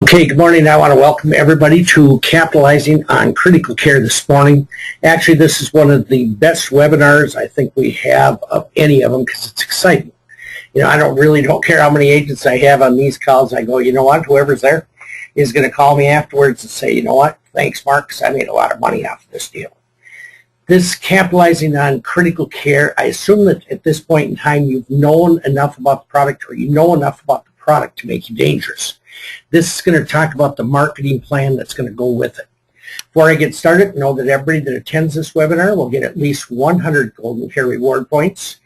Okay, good morning. I want to welcome everybody to Capitalizing on Critical Care this morning. Actually, this is one of the best webinars I think we have of any of them because it's exciting. You know, I don't care how many agents I have on these calls. I go, you know what, whoever's there is going to call me afterwards and say, you know what, thanks, Mark, because I made a lot of money off of this deal. This Capitalizing on Critical Care, I assume that at this point in time you've known enough about the product or you know enough about the product to make you dangerous. This is going to talk about the marketing plan that's going to go with it. Before I get started, know that everybody that attends this webinar will get at least 100 Golden Care reward points,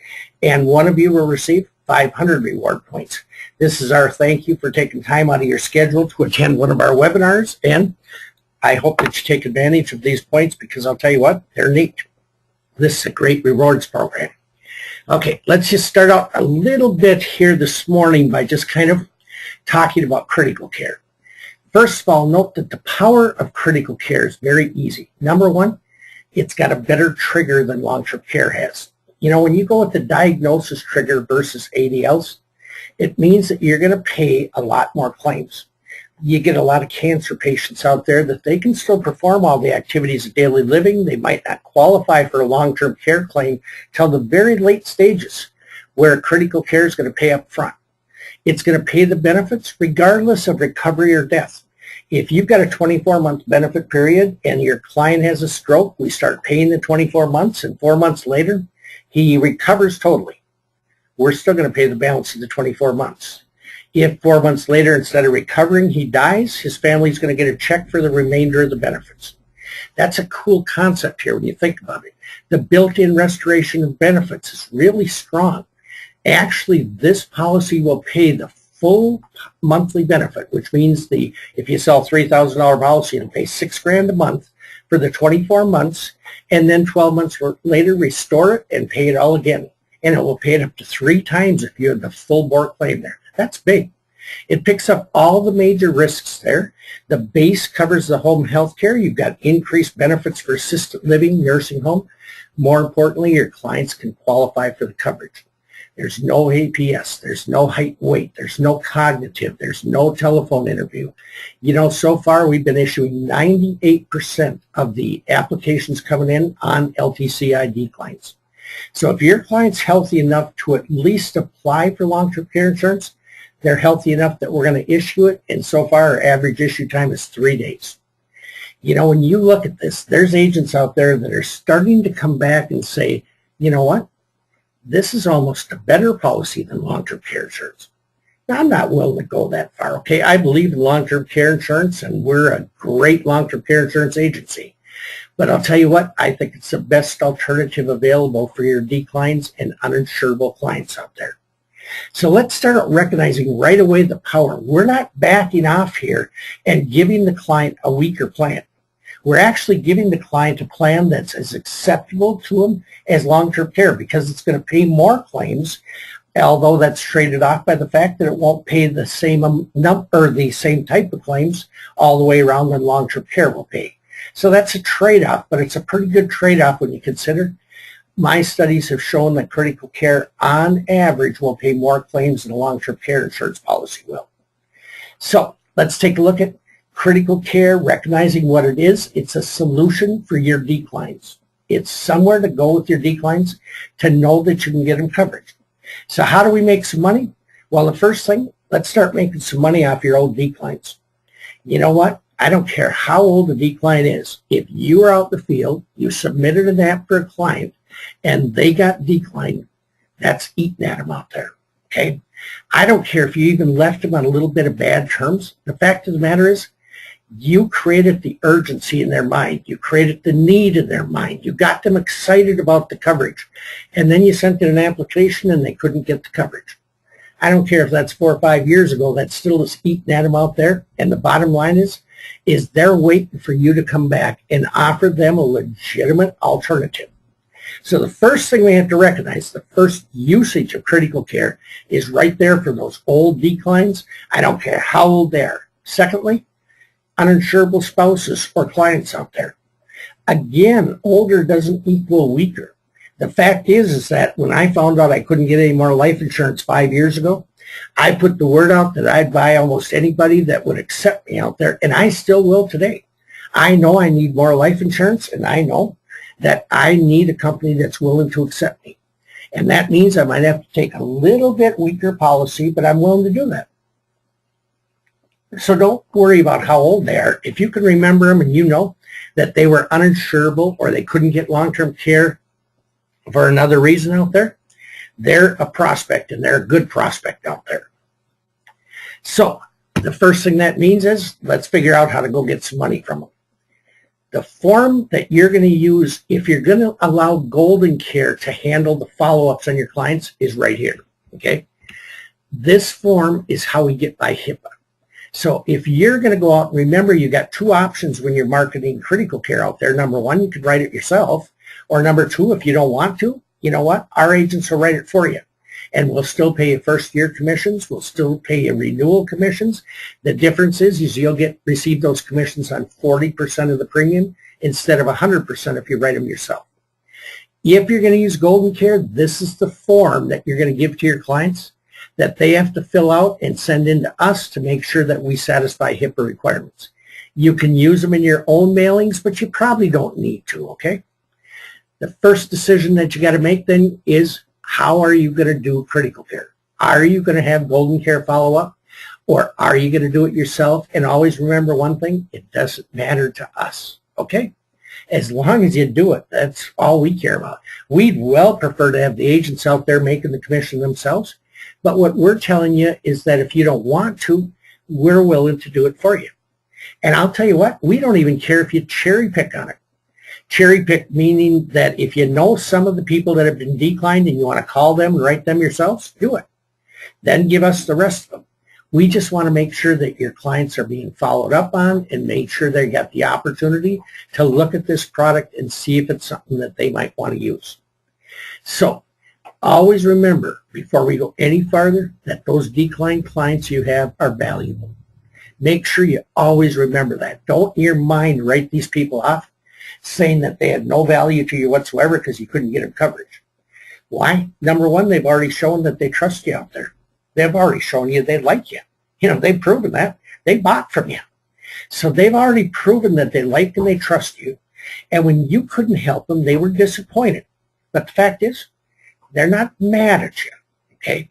and one of you will receive 500 reward points. This is our thank you for taking time out of your schedule to attend one of our webinars, and I hope that you take advantage of these points because I'll tell you what, they're neat. This is a great rewards program. Okay, let's just start out a little bit here this morning by just kind of talking about critical care. First of all, note that the power of critical care is very easy. Number one, it's got a better trigger than long-term care has. You know, when you go with the diagnosis trigger versus ADLs, it means that you're going to pay a lot more claims. You get a lot of cancer patients out there that they can still perform all the activities of daily living. They might not qualify for a long-term care claim till the very late stages where critical care is going to pay up front. It's going to pay the benefits regardless of recovery or death. If you've got a 24-month benefit period and your client has a stroke, we start paying the 24 months, and 4 months later, he recovers totally. We're still going to pay the balance of the 24 months. If 4 months later, instead of recovering, he dies, his family's going to get a check for the remainder of the benefits. That's a cool concept here when you think about it. The built-in restoration of benefits is really strong. Actually, this policy will pay the full monthly benefit, which means if you sell $3,000 policy, it'll pay $6,000 a month for the 24 months, and then 12 months later, restore it and pay it all again. And it will pay it up to 3 times if you have the full bore claim there. That's big. It picks up all the major risks there. The base covers the home health care. You've got increased benefits for assisted living, nursing home. More importantly, your clients can qualify for the coverage. There's no APS, there's no height and weight, there's no cognitive, there's no telephone interview. You know, so far we've been issuing 98% of the applications coming in on LTCI declines. So if your client's healthy enough to at least apply for long-term care insurance, they're healthy enough that we're going to issue it, and so far our average issue time is 3 days. You know, when you look at this, there's agents out there that are starting to come back and say, you know what? This is almost a better policy than long-term care insurance. Now, I'm not willing to go that far, okay? I believe in long-term care insurance, and we're a great long-term care insurance agency. But I'll tell you what, I think it's the best alternative available for your declines and uninsurable clients out there. So let's start recognizing right away the power. We're not backing off here and giving the client a weaker plan. We're actually giving the client a plan that's as acceptable to them as long-term care because it's going to pay more claims, although that's traded off by the fact that it won't pay the same number, the same type of claims all the way around than long-term care will pay. So that's a trade-off, but it's a pretty good trade-off when you consider my studies have shown that critical care on average will pay more claims than a long-term care insurance policy will. So let's take a look at critical care, recognizing what it is. It's a solution for your declines. It's somewhere to go with your declines to know that you can get them coverage. So how do we make some money? Well, the first thing, let's start making some money off your old declines. You know what? I don't care how old the decline is. If you are out in the field, you submitted an app for a client, and they got declined, that's eating at them out there, okay? I don't care if you even left them on a little bit of bad terms. The fact of the matter is, you created the urgency in their mind. You created the need in their mind. You got them excited about the coverage. And then you sent in an application and they couldn't get the coverage. I don't care if that's 4 or 5 years ago. That still is eating at them out there. And the bottom line is they're waiting for you to come back and offer them a legitimate alternative. So the first thing we have to recognize, the first usage of critical care is right there for those old declines. I don't care how old they are. Secondly, uninsurable spouses or clients out there. Again, older doesn't equal weaker. The fact is that when I found out I couldn't get any more life insurance 5 years ago, I put the word out that I'd buy almost anybody that would accept me out there, and I still will today. I know I need more life insurance, and I know that I need a company that's willing to accept me. And that means I might have to take a little bit weaker policy, but I'm willing to do that. So don't worry about how old they are. If you can remember them and you know that they were uninsurable or they couldn't get long-term care for another reason out there, they're a prospect, and they're a good prospect out there. So the first thing that means is let's figure out how to go get some money from them. The form that you're going to use if you're going to allow Golden Care to handle the follow-ups on your clients is right here, okay? This form is how we get by HIPAA. So if you're going to go out, remember you got two options when you're marketing critical care out there. Number one, you could write it yourself. Or number two, if you don't want to, you know what? Our agents will write it for you. And we'll still pay you first-year commissions. We'll still pay you renewal commissions. The difference is you'll receive those commissions on 40% of the premium instead of 100% if you write them yourself. If you're going to use Golden Care, this is the form that you're going to give to your clients that they have to fill out and send in to us to make sure that we satisfy HIPAA requirements. You can use them in your own mailings, but you probably don't need to, okay? The first decision that you got to make then is, how are you going to do critical care? Are you going to have Golden Care follow-up, or are you going to do it yourself? And always remember one thing, it doesn't matter to us, okay? As long as you do it, that's all we care about. We'd well prefer to have the agents out there making the commission themselves, but what we're telling you is that if you don't want to, we're willing to do it for you. And I'll tell you what, we don't even care if you cherry pick on it. Cherry pick meaning that if you know some of the people that have been declined and you want to call them and write them yourselves, do it. Then give us the rest of them. We just want to make sure that your clients are being followed up on and make sure they got the opportunity to look at this product and see if it's something that they might want to use. So always remember, before we go any farther, that those declined clients you have are valuable. Make sure you always remember that. Don't in your mind write these people off saying that they had no value to you whatsoever because you couldn't get them coverage. Why? Number one, they've already shown that they trust you out there. They've already shown you they like you. You know, they've proven that. They bought from you. So they've already proven that they like and they trust you. And when you couldn't help them, they were disappointed. But the fact is, they're not mad at you, okay?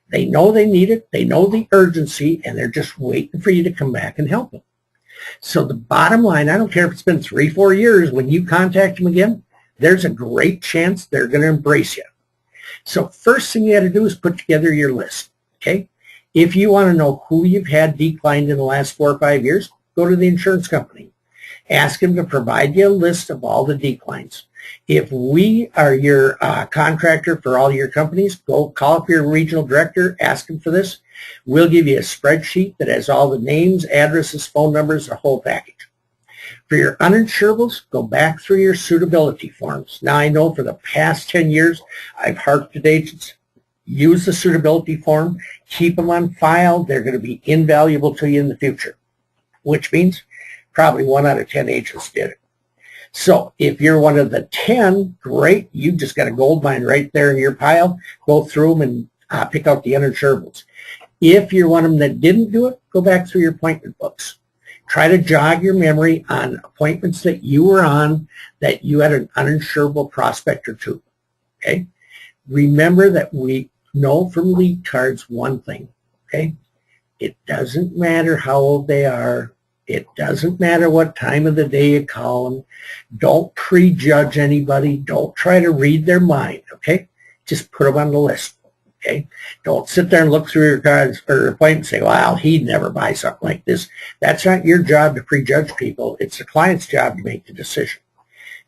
They know they need it. They know the urgency, and they're just waiting for you to come back and help them. So the bottom line, I don't care if it's been 3-4 years, when you contact them again, there's a great chance they're going to embrace you. So first thing you got to do is put together your list, okay? If you want to know who you've had declined in the last 4 or 5 years, go to the insurance company. Ask them to provide you a list of all the declines. If we are your contractor for all your companies, go call up your regional director, ask him for this. We'll give you a spreadsheet that has all the names, addresses, phone numbers, the whole package. For your uninsurables, go back through your suitability forms. Now, I know for the past 10 years, I've harped at agents, use the suitability form, keep them on file. They're going to be invaluable to you in the future, which means probably 1 out of 10 agents did it. So if you're one of the 10, great. You just got a gold mine right there in your pile. Go through them and pick out the uninsurables. If you're one of them that didn't do it, go back through your appointment books. Try to jog your memory on appointments that you were on that you had an uninsurable prospect or two. Okay? Remember that we know from lead cards one thing. Okay? It doesn't matter how old they are. It doesn't matter what time of the day you call them. Don't prejudge anybody. Don't try to read their mind, okay? Just put them on the list, okay? Don't sit there and look through your cards or appointment and say, well, he'd never buy something like this. That's not your job to prejudge people. It's the client's job to make the decision.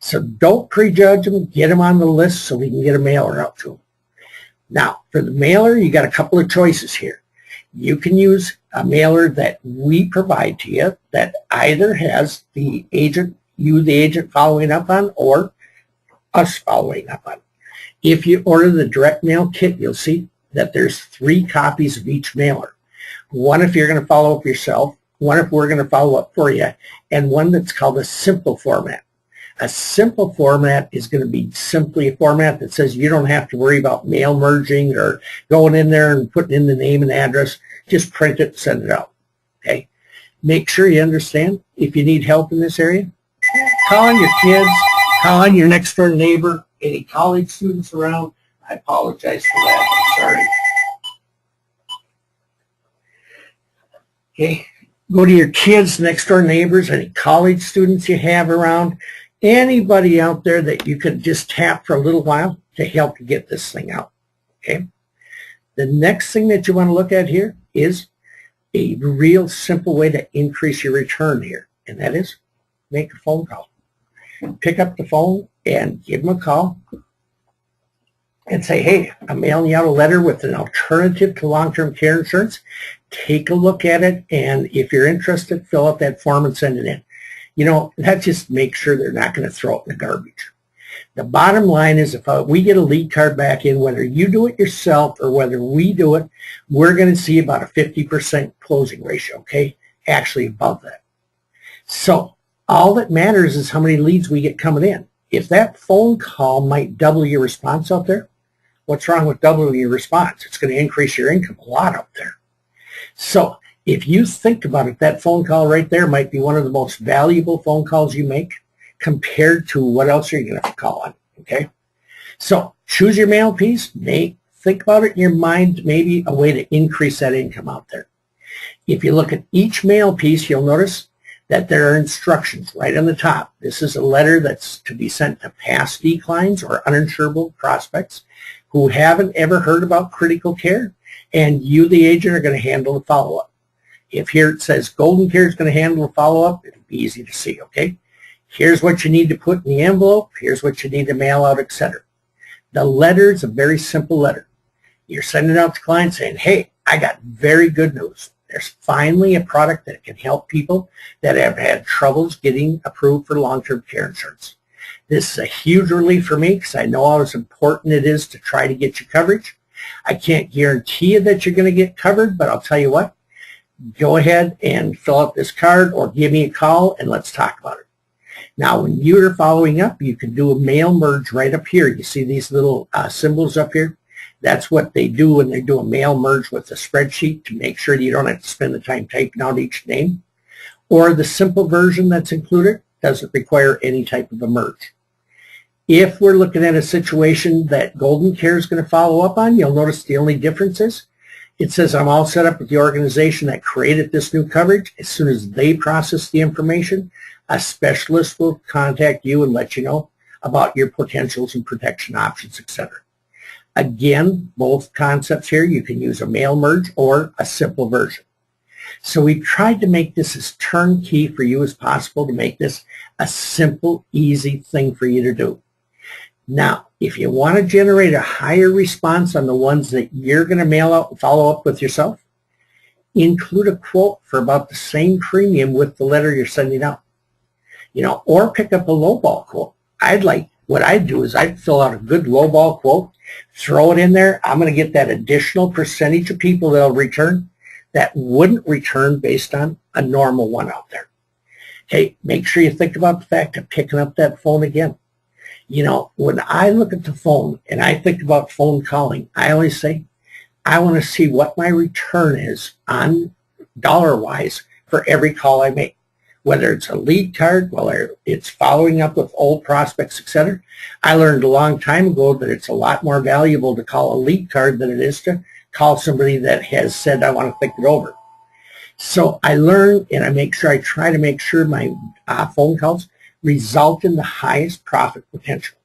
So don't prejudge them. Get them on the list so we can get a mailer out to them. Now, for the mailer, you got a couple of choices here. You can use a mailer that we provide to you that either has the agent, you the agent following up on, or us following up on. If you order the direct mail kit, you'll see that there's 3 copies of each mailer. One if you're going to follow up yourself, one if we're going to follow up for you, and one that's called a simple format. A simple format is going to be simply a format that says you don't have to worry about mail merging or going in there and putting in the name and address. Just print it and send it out. Okay. Make sure you understand if you need help in this area. Call on your kids. Call on your next door neighbor. Any college students around. I apologize for that. I'm sorry. Okay. Go to your kids, next door neighbors, any college students you have around, anybody out there that you could just tap for a little while to help you get this thing out. Okay. The next thing that you want to look at here is a real simple way to increase your return here, and that is make a phone call. Pick up the phone and give them a call and say, hey, I'm mailing you out a letter with an alternative to long-term care insurance. Take a look at it, and if you're interested, fill out that form and send it in. You know, that just makes sure they're not going to throw it in the garbage. The bottom line is if we get a lead card back in, whether you do it yourself or whether we do it, we're going to see about a 50% closing ratio, okay? Actually above that. So all that matters is how many leads we get coming in. If that phone call might double your response out there, what's wrong with doubling your response? It's going to increase your income a lot out there. So if you think about it, that phone call right there might be one of the most valuable phone calls you make compared to what else are you going to call on, okay? So choose your mail piece. Think about it in your mind, maybe a way to increase that income out there. If you look at each mail piece, you'll notice that there are instructions right on the top. This is a letter that's to be sent to past declines or uninsurable prospects who haven't ever heard about critical care, and you, the agent, are going to handle the follow-up. If here it says Golden Care is going to handle the follow-up, it'll be easy to see, okay? Here's what you need to put in the envelope. Here's what you need to mail out, etc. The letter is a very simple letter. You're sending out to clients saying, hey, I got very good news. There's finally a product that can help people that have had troubles getting approved for long-term care insurance. This is a huge relief for me because I know how important it is to try to get you coverage. I can't guarantee you that you're going to get covered, but I'll tell you what, go ahead and fill out this card or give me a call and let's talk about it. Now, when you're following up, you can do a mail merge right up here. You see these little symbols up here? That's what they do when they do a mail merge with a spreadsheet to make sure that you don't have to spend the time typing out each name. Or the simple version that's included doesn't require any type of a merge. If we're looking at a situation that Golden Care is going to follow up on, you'll notice the only difference is it says I'm all set up with the organization that created this new coverage. As soon as they process the information, a specialist will contact you and let you know about your potentials and protection options, etc. Again, both concepts here, you can use a mail merge or a simple version. So we tried to make this as turnkey for you as possible to make this a simple, easy thing for you to do. Now, if you want to generate a higher response on the ones that you're going to mail out and follow up with yourself, include a quote for about the same premium with the letter you're sending out. You know, or pick up a lowball quote. What I'd do is I'd fill out a good lowball quote, throw it in there. I'm going to get that additional percentage of people that'll return that wouldn't return based on a normal one out there. Okay, make sure you think about the fact of picking up that phone again. You know, when I look at the phone and I think about phone calling, I always say, I want to see what my return is on dollar-wise for every call I make. Whether it's a lead card, whether it's following up with old prospects, etc. I learned a long time ago that it's a lot more valuable to call a lead card than it is to call somebody that has said, I want to think it over. So I learn and I try to make sure my phone calls result in the highest profit potential.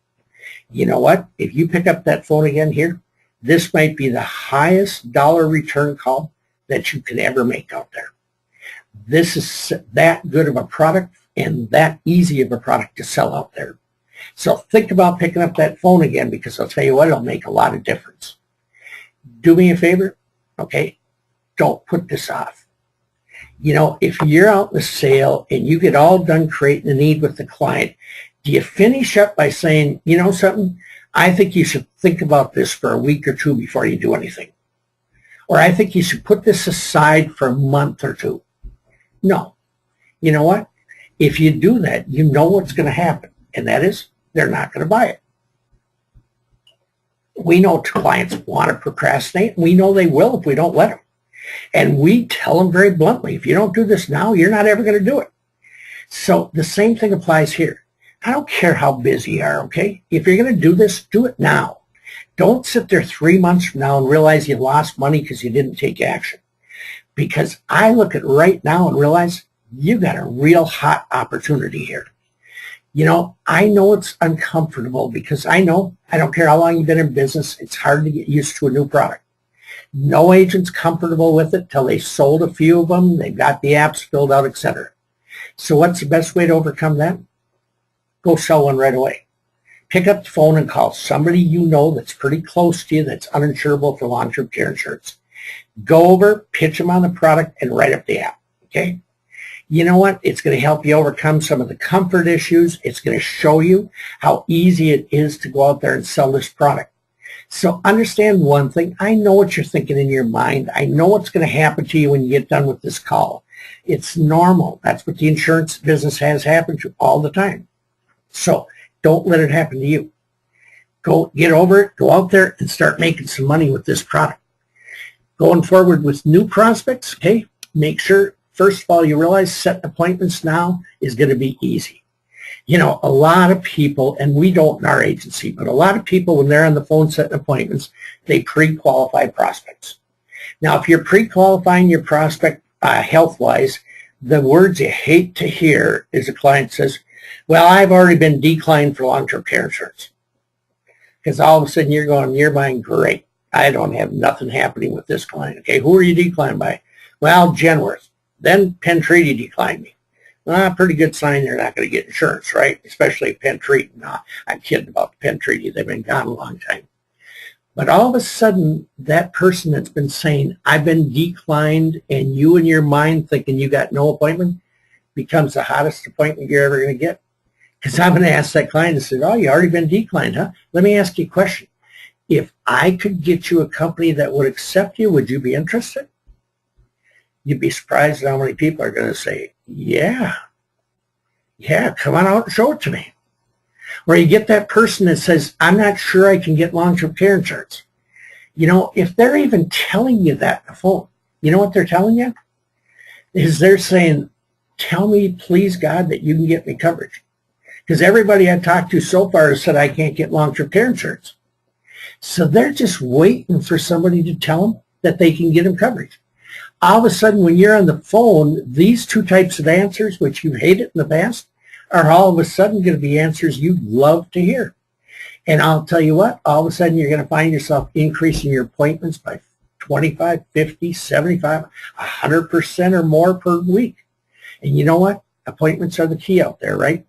You know what? If you pick up that phone again here, this might be the highest dollar return call that you can ever make out there. This is that good of a product and that easy of a product to sell out there. So think about picking up that phone again, because I'll tell you what, it'll make a lot of difference. Do me a favor, okay? Don't put this off. You know, if you're out in the sale and you get all done creating a need with the client, do you finish up by saying, you know something, I think you should think about this for a week or two before you do anything. Or I think you should put this aside for a month or two. No. You know what? If you do that, you know what's going to happen. and that is they're not going to buy it. We know clients want to procrastinate. We know they will if we don't let them. And we tell them very bluntly, if you don't do this now, you're not ever going to do it. So the same thing applies here. I don't care how busy you are, okay? If you're going to do this, do it now. Don't sit there 3 months from now and realize you lost money because you didn't take action. Because I look at right now and realize you got a real hot opportunity here. You know, I know it's uncomfortable because I know, I don't care how long you've been in business, it's hard to get used to a new product. No agent's comfortable with it till they sold a few of them, they've got the apps filled out, etc. So what's the best way to overcome that? Go sell one right away. Pick up the phone and call somebody you know that's pretty close to you that's uninsurable for long-term care insurance. Go over, pitch them on the product, and write up the app, okay? You know what? It's going to help you overcome some of the comfort issues. It's going to show you how easy it is to go out there and sell this product. So understand one thing. I know what you're thinking in your mind. I know what's going to happen to you when you get done with this call. It's normal. That's what the insurance business has happened to all the time. So don't let it happen to you. Go get over it. Go out there and start making some money with this product. Going forward with new prospects, okay, make sure, first of all, you realize setting appointments now is going to be easy. You know, a lot of people, and we don't in our agency, but a lot of people, when they're on the phone setting appointments, they pre-qualify prospects. Now, if you're pre-qualifying your prospect health-wise, the words you hate to hear is a client says, well, I've already been declined for long-term care insurance. Because all of a sudden you're going in your mind, great, I don't have nothing happening with this client. Okay, who are you declined by? Well, Genworth. Then Penn Treaty declined me. Well, pretty good sign they're not going to get insurance, right? Especially Penn Treaty. No, I'm kidding about Penn Treaty. They've been gone a long time. But all of a sudden, that person that's been saying, I've been declined, and you in your mind thinking you got no appointment, becomes the hottest appointment you're ever going to get. Because I'm going to ask that client and say, oh, you already been declined, huh? Let me ask you a question. If I could get you a company that would accept you, would you be interested? You'd be surprised at how many people are going to say, yeah, come on out and show it to me. Or you get that person that says, I'm not sure I can get long-term care insurance. You know, if they're even telling you that on the phone, you know what they're telling you? Is they're saying, tell me, please, God, that you can get me coverage. Because everybody I've talked to so far has said I can't get long-term care insurance. So they're just waiting for somebody to tell them that they can get them coverage. All of a sudden, when you're on the phone, these two types of answers, which you've hated in the past, are all of a sudden going to be answers you'd love to hear. And I'll tell you what, all of a sudden you're going to find yourself increasing your appointments by 25, 50, 75, 100% or more per week. And you know what? Appointments are the key out there, right?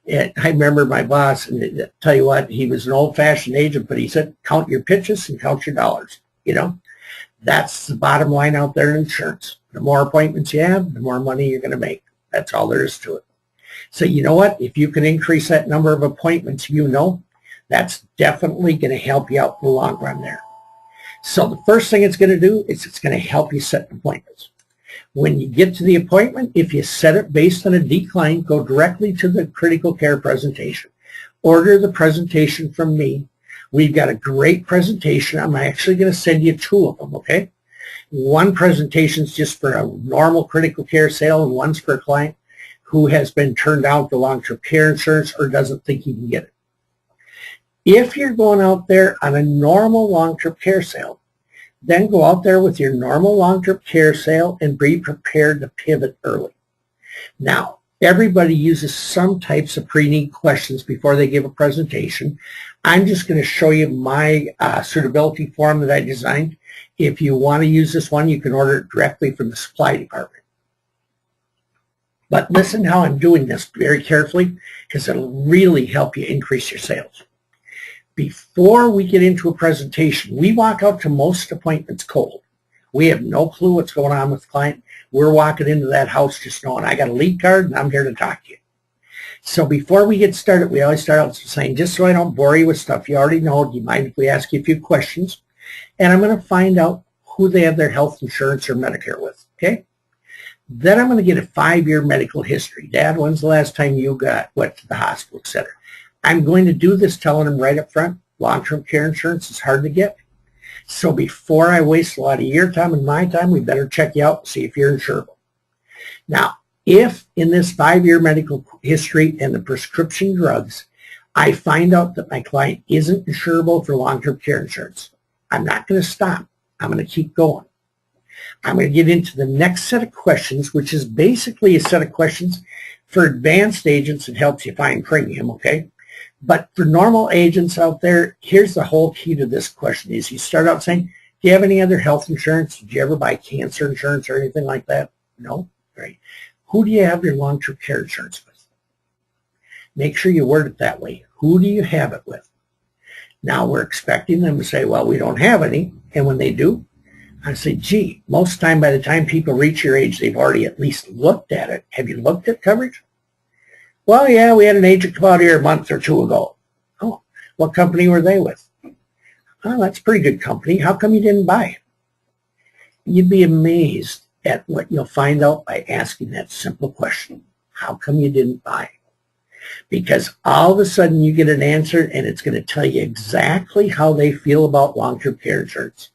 And I remember my boss, and I tell you what, he was an old-fashioned agent, but he said, count your pitches and count your dollars. You know, that's the bottom line out there in insurance. The more appointments you have, the more money you're going to make. That's all there is to it. So you know what? If you can increase that number of appointments, you know, that's definitely going to help you out in the long run there. So the first thing it's going to do is it's going to help you set appointments. When you get to the appointment, if you set it based on a decline, go directly to the critical care presentation. Order the presentation from me. We've got a great presentation. I'm actually going to send you 2 of them, okay? One presentation is just for a normal critical care sale, and one's for a client who has been turned down for long-term care insurance or doesn't think he can get it. If you're going out there on a normal long-term care sale, then go out there with your normal long-term care sale and be prepared to pivot early. Now, everybody uses some types of pre-need questions before they give a presentation. I'm just going to show you my suitability form that I designed. If you want to use this one, you can order it directly from the supply department. But listen how I'm doing this very carefully, because it'll really help you increase your sales. Before we get into a presentation, we walk out to most appointments cold. We have no clue what's going on with the client. We're walking into that house just knowing I got a lead card and I'm here to talk to you. So before we get started, we always start out saying, just so I don't bore you with stuff you already know, do you mind if we ask you a few questions? And I'm going to find out who they have their health insurance or Medicare with, okay? Then I'm going to get a 5-year medical history. Dad, when's the last time you went to the hospital, etc.? I'm going to do this telling them right up front, long-term care insurance is hard to get. So before I waste a lot of your time and my time, we better check you out and see if you're insurable. Now, if in this 5-year medical history and the prescription drugs, I find out that my client isn't insurable for long-term care insurance, I'm not going to stop. I'm going to keep going. I'm going to get into the next set of questions, which is basically a set of questions for advanced agents that helps you find premium, okay? But for normal agents out there, here's the whole key to this question is you start out saying, do you have any other health insurance? Did you ever buy cancer insurance or anything like that? No? Great. Who do you have your long-term care insurance with? Make sure you word it that way. Who do you have it with? Now we're expecting them to say, well, we don't have any. And when they do, I say, gee, most of the time by the time people reach your age, they've already at least looked at it. Have you looked at coverage? Well, yeah, we had an agent come out here a month or two ago. Oh, what company were they with? Oh, that's a pretty good company. How come you didn't buy it? You'd be amazed at what you'll find out by asking that simple question. How come you didn't buy it? Because all of a sudden you get an answer and it's going to tell you exactly how they feel about long-term care insurance.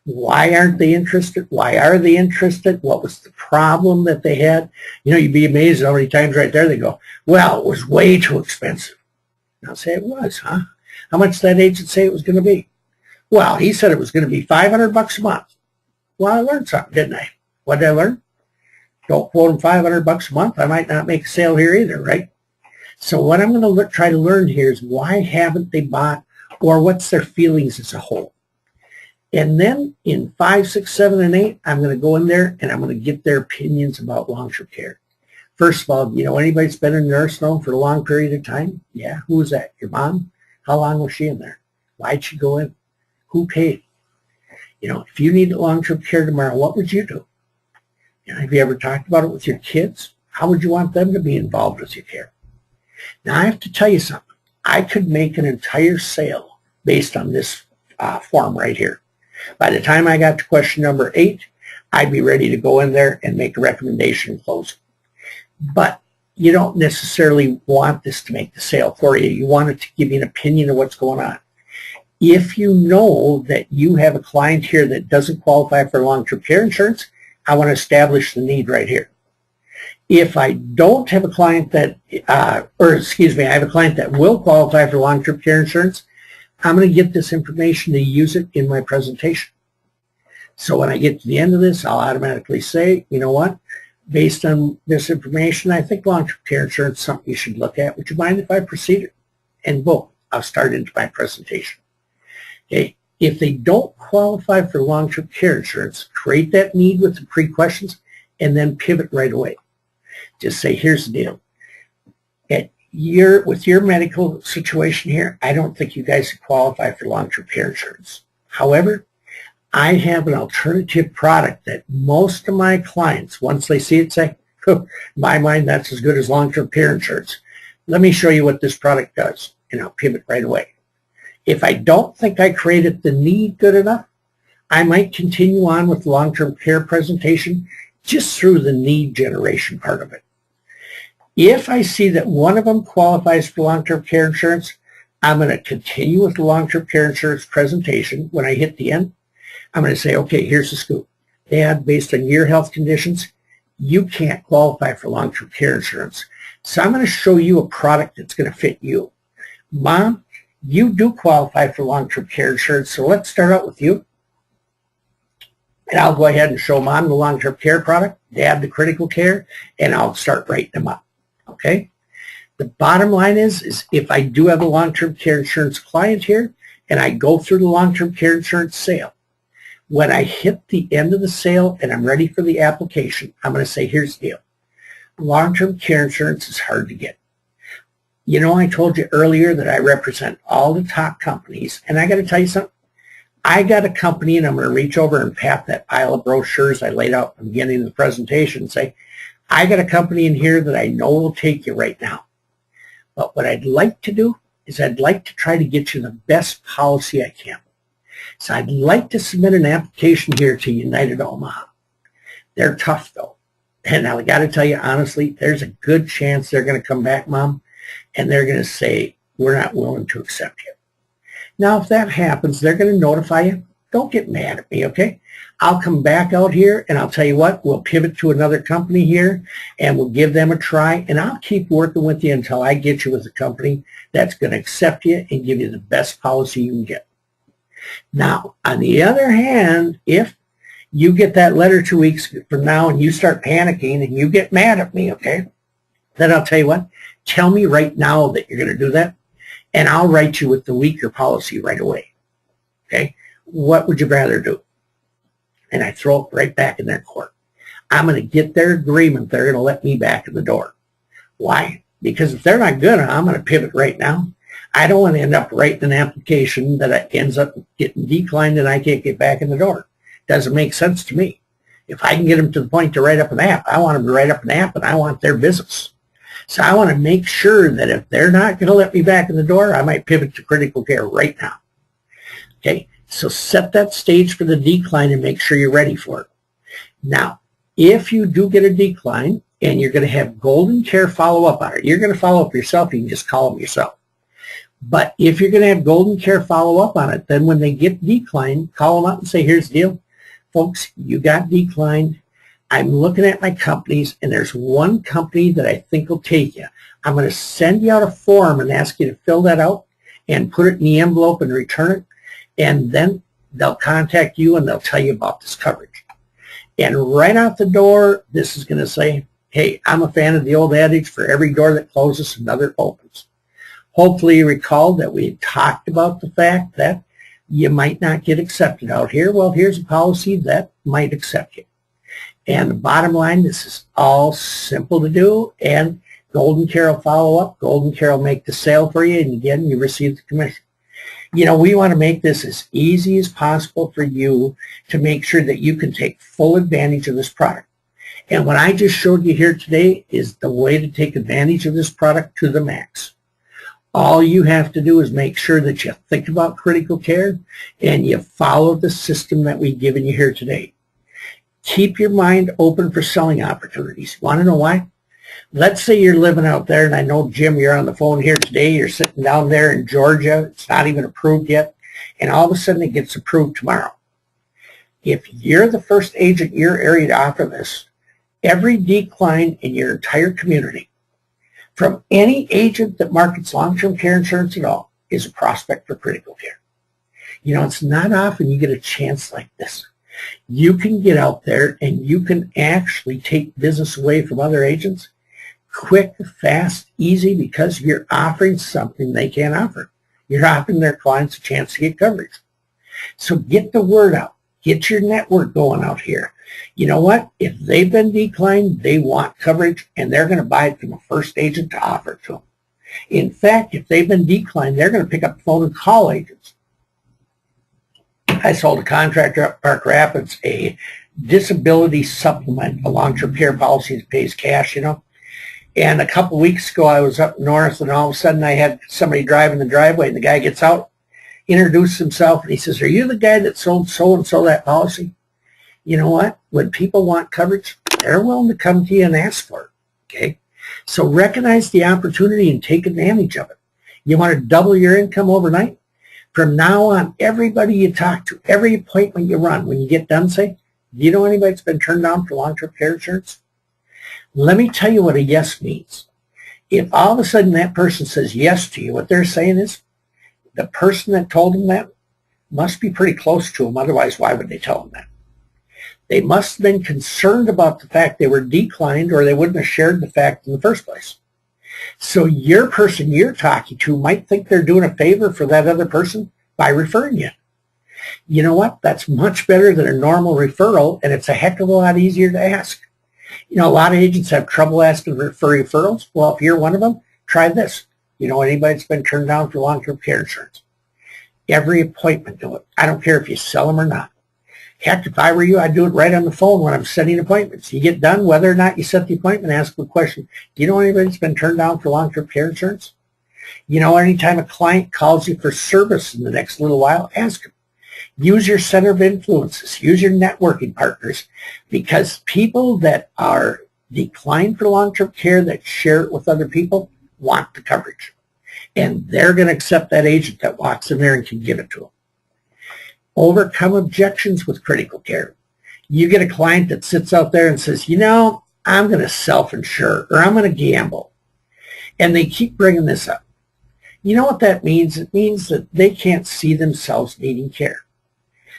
Why aren't they interested? Why are they interested? What was the problem that they had? You know, you'd be amazed how many times right there they go, well, it was way too expensive. And I'll say it was, huh? How much did that agent say it was going to be? Well, he said it was going to be $500 a month. Well, I learned something, didn't I? What did I learn? Don't quote them $500 a month. I might not make a sale here either, right? So what I'm going to try to learn here is why haven't they bought, or what's their feelings as a whole. And then in 5, 6, 7, and 8, I'm going to go in there and I'm going to get their opinions about long-term care. First of all, you know, anybody's been in a nursing home for a long period of time? Yeah, who was that? Your mom? How long was she in there? Why'd she go in? Who paid? You know, if you need long-term care tomorrow, what would you do? You know, have you ever talked about it with your kids? How would you want them to be involved with your care? Now, I have to tell you something. I could make an entire sale based on this form right here. By the time I got to question number 8, I'd be ready to go in there and make a recommendation and close. But you don't necessarily want this to make the sale for you. You want it to give you an opinion of what's going on. If you know that you have a client here that doesn't qualify for long-term care insurance, I want to establish the need right here. If I don't have a client that, I have a client that will qualify for long-term care insurance, I'm going to get this information to use it in my presentation. So when I get to the end of this, I'll automatically say, you know what, based on this information, I think long-term care insurance is something you should look at. Would you mind if I proceeded? And boom, I'll start into my presentation. Okay. If they don't qualify for long-term care insurance, create that need with the pre-questions and then pivot right away. Just say, here's the deal. With your medical situation here, I don't think you guys qualify for long-term care insurance. However, I have an alternative product that most of my clients, once they see it, say, in my mind, that's as good as long-term care insurance. Let me show you what this product does, and I'll pivot right away. If I don't think I created the need good enough, I might continue on with the long-term care presentation just through the need generation part of it. If I see that one of them qualifies for long-term care insurance, I'm going to continue with the long-term care insurance presentation. When I hit the end, I'm going to say, okay, here's the scoop. Dad, based on your health conditions, you can't qualify for long-term care insurance. So I'm going to show you a product that's going to fit you. Mom, you do qualify for long-term care insurance, so let's start out with you. And I'll go ahead and show Mom the long-term care product, Dad the critical care, and I'll start writing them up. Okay? The bottom line is if I do have a long-term care insurance client here and I go through the long-term care insurance sale, when I hit the end of the sale and I'm ready for the application, I'm going to say, here's the deal. Long-term care insurance is hard to get. You know, I told you earlier that I represent all the top companies, and I got to tell you something. I got a company, and I'm going to reach over and pat that pile of brochures I laid out at the beginning of the presentation and say, I got a company in here that I know will take you right now. But what I'd like to do is I'd like to try to get you the best policy I can. So I'd like to submit an application here to United Omaha. They're tough, though. And I got to tell you, honestly, there's a good chance they're going to come back, Mom, and they're going to say, we're not willing to accept you. Now, if that happens, they're going to notify you. Don't get mad at me, okay? I'll come back out here, and I'll tell you what, we'll pivot to another company here, and we'll give them a try, and I'll keep working with you until I get you with a company that's going to accept you and give you the best policy you can get. Now, on the other hand, if you get that letter 2 weeks from now and you start panicking and you get mad at me, okay, then I'll tell you what, tell me right now that you're going to do that, and I'll write you with the weaker policy right away, okay? What would you rather do? And I throw it right back in their court. I'm going to get their agreement. They're going to let me back in the door. Why? Because if they're not good, I'm going to pivot right now. I don't want to end up writing an application that ends up getting declined and I can't get back in the door. Doesn't make sense to me. If I can get them to the point to write up an app, I want them to write up an app and I want their business. So I want to make sure that if they're not going to let me back in the door, I might pivot to critical care right now. Okay? So set that stage for the decline and make sure you're ready for it. Now, if you do get a decline and you're going to have Golden Care follow up on it, you're going to follow up yourself, you can just call them yourself. But if you're going to have Golden Care follow up on it, then when they get declined, call them up and say, here's the deal. Folks, you got declined. I'm looking at my companies, and there's one company that I think will take you. I'm going to send you out a form and ask you to fill that out and put it in the envelope and return it. And then they'll contact you and they'll tell you about this coverage. And right out the door, this is going to say, hey, I'm a fan of the old adage, for every door that closes, another opens. Hopefully you recall that we talked about the fact that you might not get accepted out here. Well, here's a policy that might accept you. And the bottom line, this is all simple to do, and Golden Care will follow up. Golden Care will make the sale for you, and again, you receive the commission. You know, we want to make this as easy as possible for you to make sure that you can take full advantage of this product. And what I just showed you here today is the way to take advantage of this product to the max. All you have to do is make sure that you think about critical care and you follow the system that we've given you here today. Keep your mind open for selling opportunities. Want to know why? Let's say you're living out there, and I know, Jim, you're on the phone here today. You're sitting down there in Georgia. It's not even approved yet. And all of a sudden, it gets approved tomorrow. If you're the first agent in your area to offer this, every decline in your entire community, from any agent that markets long-term care insurance at all, is a prospect for critical care. You know, it's not often you get a chance like this. You can get out there and you can actually take business away from other agents quick, fast, easy, because you're offering something they can't offer. You're offering their clients a chance to get coverage. So get the word out. Get your network going out here. You know what? If they've been declined, they want coverage, and they're going to buy it from a first agent to offer it to them. In fact, if they've been declined, they're going to pick up the phone and call agents. I sold a contractor up Park Rapids a disability supplement, a long-term care policy that pays cash, you know. And a couple weeks ago, I was up north, and all of a sudden I had somebody driving the driveway, and the guy gets out, introduces himself, and he says, are you the guy that sold so-and-so that policy? You know what? When people want coverage, they're willing to come to you and ask for it, okay? So recognize the opportunity and take advantage of it. You want to double your income overnight? From now on, everybody you talk to, every appointment you run, when you get done, say, do you know anybody that's been turned down for long-term care insurance? Let me tell you what a yes means. If all of a sudden that person says yes to you, what they're saying is the person that told them that must be pretty close to them. Otherwise, why would they tell them that? They must have been concerned about the fact they were declined, or they wouldn't have shared the fact in the first place. So your person you're talking to might think they're doing a favor for that other person by referring you. You know what? That's much better than a normal referral, and it's a heck of a lot easier to ask. You know, a lot of agents have trouble asking for referrals. Well, if you're one of them, try this. You know anybody that's been turned down for long-term care insurance? Every appointment, do it. I don't care if you sell them or not. Heck, if I were you, I'd do it right on the phone when I'm setting appointments. You get done, whether or not you set the appointment, ask the question, do you know anybody that's been turned down for long-term care insurance? You know, anytime a client calls you for service in the next little while, ask them. Use your center of influences. Use your networking partners, because people that are declined for long-term care that share it with other people want the coverage. and they're going to accept that agent that walks in there and can give it to them. Overcome objections with critical care. You get a client that sits out there and says, you know, I'm going to self-insure or I'm going to gamble. And they keep bringing this up. You know what that means? It means that they can't see themselves needing care.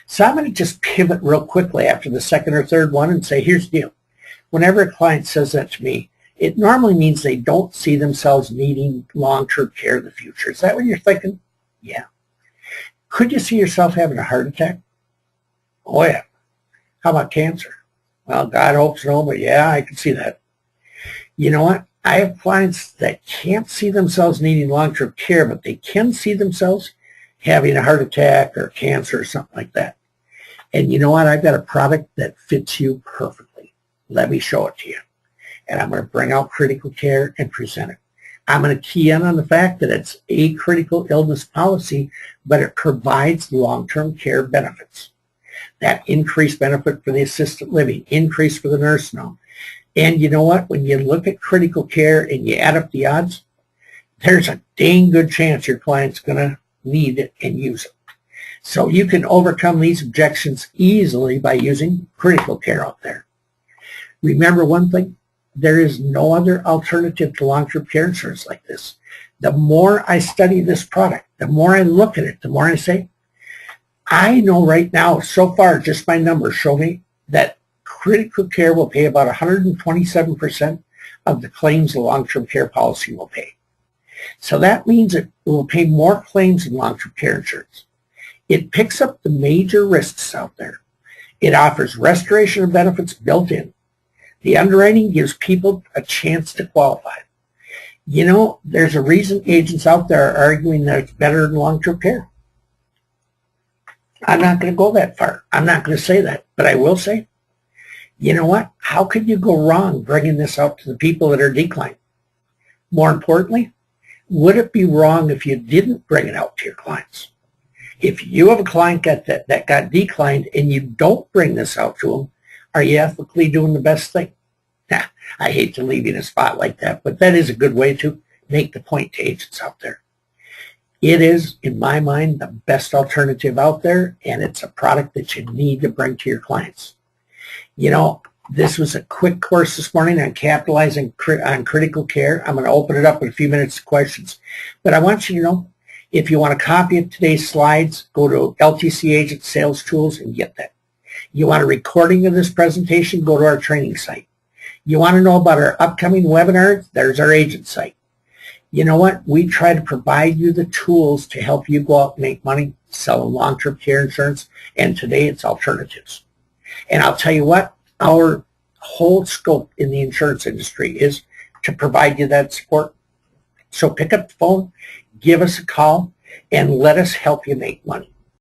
So I'm going to just pivot real quickly after the second or third one and say, here's the deal. Whenever a client says that to me, it normally means they don't see themselves needing long-term care in the future. Is that what you're thinking? Yeah. Could you see yourself having a heart attack? Oh, yeah. How about cancer? Well, God hopes no, but yeah, I can see that. You know what? I have clients that can't see themselves needing long-term care, but they can see themselves having a heart attack or cancer or something like that. And you know what? I've got a product that fits you perfectly. Let me show it to you. And I'm going to bring out critical care and present it. I'm going to key in on the fact that it's a critical illness policy, but it provides long-term care benefits. That increased benefit for the assisted living, increase for the nursing home. And you know what? When you look at critical care and you add up the odds, there's a dang good chance your client's going to need it and use it. So you can overcome these objections easily by using critical care out there. Remember one thing, there is no other alternative to long-term care insurance like this. The more I study this product, the more I look at it, the more I say, I know right now, so far, just my numbers show me that critical care will pay about 127% of the claims a long-term care policy will pay. So that means it will pay more claims than long-term care insurance. It picks up the major risks out there. It offers restoration of benefits built in. The underwriting gives people a chance to qualify. You know, there's a reason agents out there are arguing that it's better than long-term care. I'm not going to go that far. I'm not going to say that, but I will say, you know what? How could you go wrong bringing this out to the people that are declined? More importantly, would it be wrong if you didn't bring it out to your clients? If you have a client that got declined and you don't bring this out to them, are you ethically doing the best thing? Nah, I hate to leave you in a spot like that, but that is a good way to make the point to agents out there. It is, in my mind, the best alternative out there, and it's a product that you need to bring to your clients. You know, this was a quick course this morning on capitalizing on critical care. I'm going to open it up in a few minutes to questions. But I want you to know, if you want a copy of today's slides, go to LTC Agent Sales Tools and get that. You want a recording of this presentation, go to our training site. You want to know about our upcoming webinars, there's our agent site. You know what? We try to provide you the tools to help you go out and make money selling long-term care insurance, and today it's alternatives. And I'll tell you what, our whole scope in the insurance industry is to provide you that support. So pick up the phone, give us a call, and let us help you make money.